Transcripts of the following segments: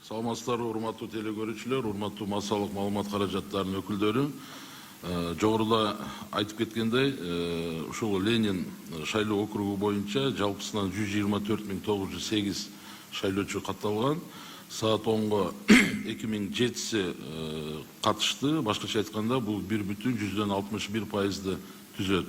Саламатсыздар, урматтуу телекөрүүчүлөр, урматтуу массалык маалымат каражаттарынын өкүлдөрү. Жогоруда айтып кеткендей, ушул Ленин шайлоо округу боюнча жалпысынан 124.908 шайлоочу катталган. Саат 10-го 2007-си катышты. Башкача айтканда, бул 1,61%ды түзөт.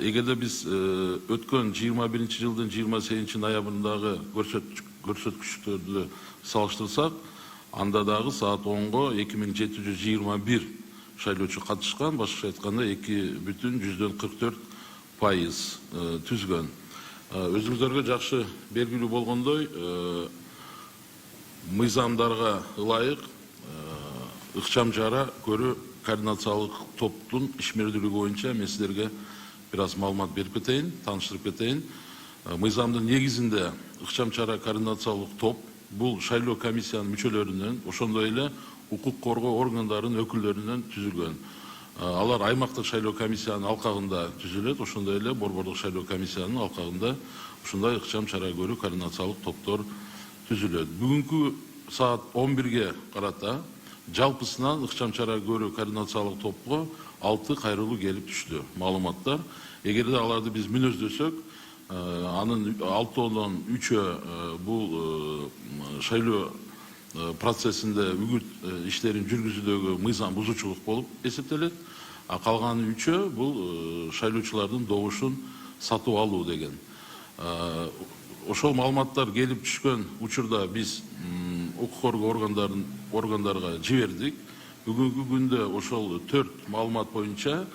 Эгерде биз өткөн 21-жылдын 28 ноябрындагы көрсөткүчтөрдү салыштырсак, анда дагы саат 10-го 2721 шайлоочу катышкан, башкача айтканда 2,44% түзгөн. Өзүңүздөргө жакшы белгилүү болгондой, мыйзамдарга ылайык ыкчам жара көрүү координациялык топтун ишмердүүлүгү боюнча мен силерге бир аз маалымат берип кетейин, тааныштырып кетейин. Мыйзамдын негизинде ыкчам чара координациялык топ бул шайлоо комиссиянын мүчөлөрүнөн, ошондой эле укук коргоо органдарынын өкүлдөрүнөн түзүлгөн. Алар аймактык шайлоо комиссиянын алкагында түзүлөт, ошондой эле борбордук шайлоо комиссиянын алкагында ушундай ыкчам чара көрүү координациялык топтор түзүлөт. Бүгүнкү саат 11-ге карата жалпысынан ыкчам чара көрүү координациялык топко 6 кайрылуу келип түштү маалыматтар. Эгерде аларды биз мүнөздөсөк, анын 6-дон 3-ө бул шайлоо процессинде үгүт иштерин жүргүзүүдөгү мыйзам бузуучулук болуп эсептелет, а калган 3-ө бул шайлоочулардын добушун сатып алуу деген. Ошол маалыматтар келип түшкөн учурда биз укук коргоо органдарга жибердик. Бүгүнкү күндө ошол 4 маалымат боюнча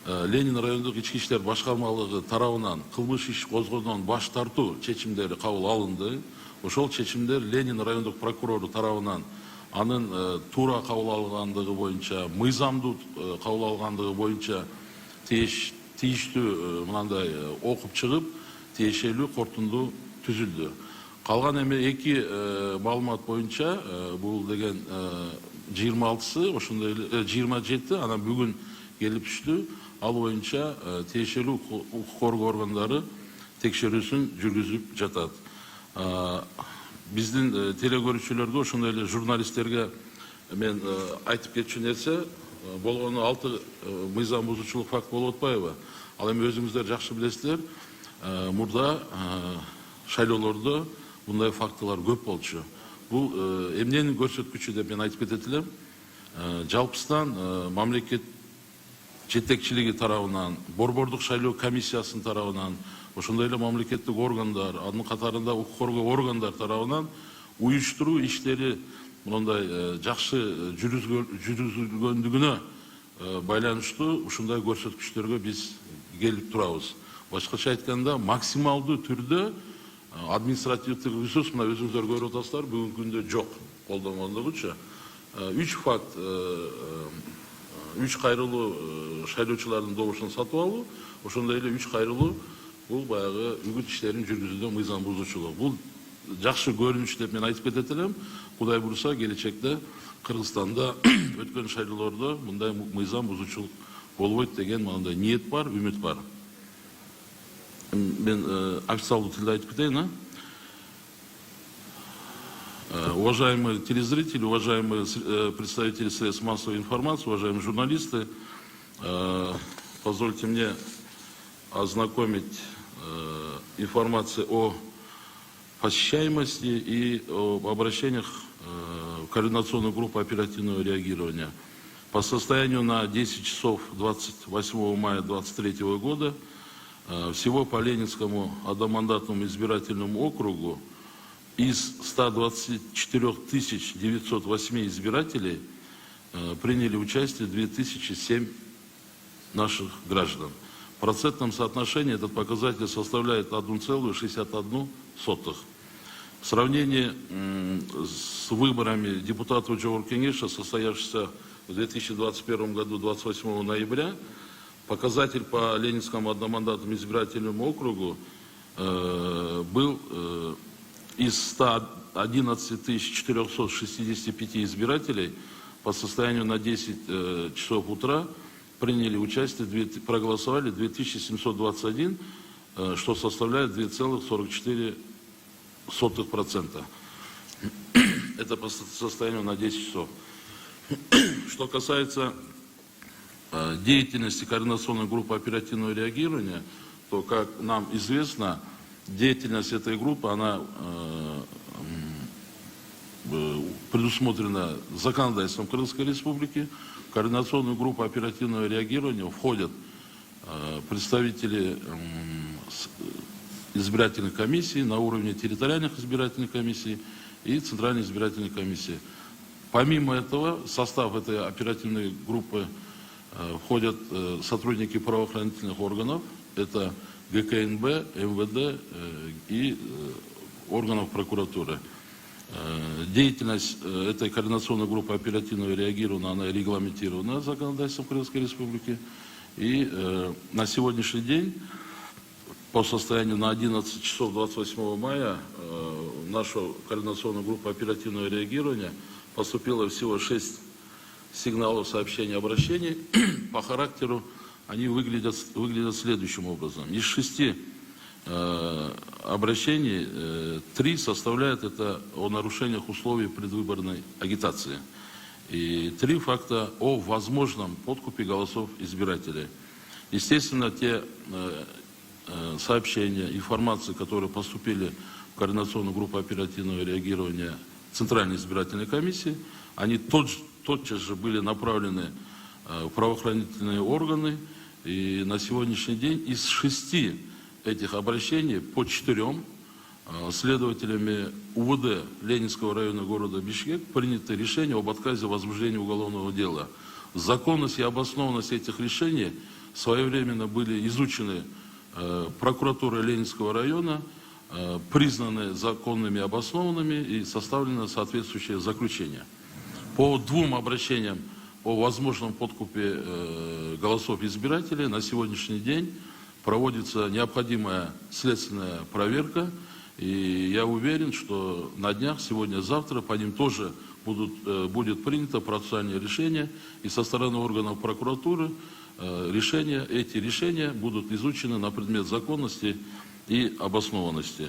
Ленин райондук ички иштер башкармалыгы тарабынан кылмыш иш козгоодон баш тартуу чечимдери кабыл алынды. Ошол чечимдер Ленин райондук прокурору тарабынан анын туура кабыл алгандыгы боюнча, мыйзамдуу кабыл алгандыгы боюнча тийиштүү мынандай окуп чыгып, тиешелүү корутунду түзүлдү. Калган эми 2 маалымат боюнча бул деген 26-сы, ошондой эле 27, анан бүгүн келип түштү. Ал боюнча тиешелүү укук коргоо органдары текшерүүсүн жүргүзүп жатат. Биздин телекөрүүчүлөргө, ошондой эле журналисттерге мен айтып кетчү нерсе, болгону 6 мыйзам бузуучулук факт болуп атпайбы? Ал эми өзүңүздөр жакшы билесиздер, мурда шайлоолордо мындай фактылар көп болчу. Бул эмненин көрсөткүчү деп мен айтып кетет элем. Жалпысынан мамлекет жетекчилиги тарабынан, борбордук шайлоо комиссиясынын тарабынан, ошондой эле мамлекеттик органдар, анын катарында укук коргоо органдар тарабынан уюштуруу иштери мындай жакшы жүргүзүлгөндүгүнө байланыштуу ушундай көрсөткүчтөргө биз келип турабыз. Башкача айтканда, максималдуу түрдө административдик ресурс, мына өзүңүздөр көрүп атасыздар, бүгүнкү күндө жок колдонгондугучу. 3 факт, 3 кайрылуу шайлоочулардын добушун сатып алуу, ошондой эле 3 кайрылуу бул баягы үгүт иштерин жүргүзүүдө мыйзам бузуучулук. Бул жакшы көрүнүш деп мен айтып кетет элем. Кудай буюрса, келечекте Кыргызстанда өткөн шайлоолордо мындай мыйзам бузуучулук болбойт деген мындай ниет бар, үмүт бар. Мен официалдуу тилде айтып кетейин. Уважаемые телезрители, уважаемые представители средств массовой информации, уважаемые журналисты, позвольте мне ознакомить информацию о посещаемости и об обращениях в координационную группу оперативного реагирования. По состоянию на 10 часов 28 мая 2023 года всего по Ленинскому одномандатному избирательному округу из 124 908 избирателей приняли участие 2007 наших граждан. В процентном соотношении этот показатель составляет 1,61. В сравнении с выборами депутатов Жогорку Кеңеша, состоявшихся в 2021 году 28 ноября, показатель по Ленинскому одномандатному избирательному округу был из 111 465 избирателей по состоянию на 10 часов утра приняли участие, проголосовали 2721, что составляет 2,44%. Это по состоянию на 10 часов. Что касается деятельности координационной группы оперативного реагирования, то, как нам известно, деятельность этой группы, она предусмотрена законодательством Крымской Республики. В координационную группу оперативного реагирования входят представители избирательных комиссий на уровне территориальных избирательных комиссий и Центральной избирательной комиссии. Помимо этого, в состав этой оперативной группы входят сотрудники правоохранительных органов, это ГКНБ, МВД и органов прокуратуры. Деятельность этой координационной группы оперативного реагирования, она регламентирована законодательством Крымской Республики. И на сегодняшний день, по состоянию на 11 часов 28 мая, в нашу координационную группу оперативного реагирования поступило всего 6 сигналов, сообщений, обращений. По характеру они выглядят следующим образом. Из 6 обращений 3 составляют это о нарушениях условий предвыборной агитации. И 3 факта о возможном подкупе голосов избирателей. Естественно, те сообщения, информации, которые поступили в координационную группу оперативного реагирования Центральной избирательной комиссии, они тотчас же были направлены в правоохранительные органы. И на сегодняшний день из 6 этих обращений по 4 следователями УВД Ленинского района города Бишкек принято решение об отказе в возбуждении уголовного дела. Законность и обоснованность этих решений своевременно были изучены прокуратурой Ленинского района, признаны законными и обоснованными и составлено соответствующее заключение. По 2 обращениям о возможном подкупе голосов избирателей на сегодняшний день проводится необходимая следственная проверка. И я уверен, что на днях, сегодня-завтра, по ним тоже будет принято процессуальное решение. И со стороны органов прокуратуры эти решения будут изучены на предмет законности и обоснованности.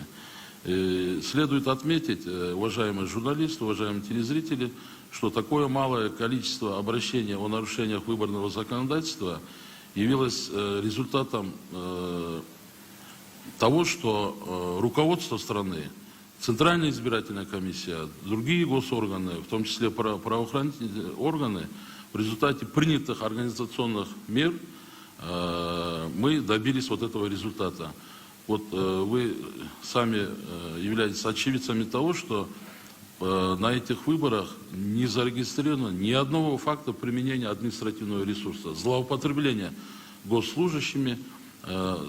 Следует отметить, уважаемые журналисты, уважаемые телезрители, что такое малое количество обращений о нарушениях выборного законодательства явилось результатом того, что руководство страны, Центральная избирательная комиссия, другие госорганы, в том числе правоохранительные органы, в результате принятых организационных мер мы добились вот этого результата. Вот вы сами являетесь очевидцами того, что на этих выборах не зарегистрировано ни одного факта применения административного ресурса, злоупотребления госслужащими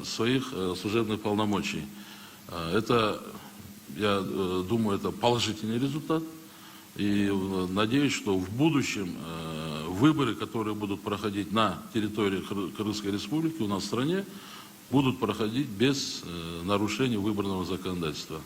своих служебных полномочий. Это, я думаю, это положительный результат. И надеюсь, что в будущем выборы, которые будут проходить на территории Крымской Республики, у нас в стране, будут проходить без нарушения выборного законодательства.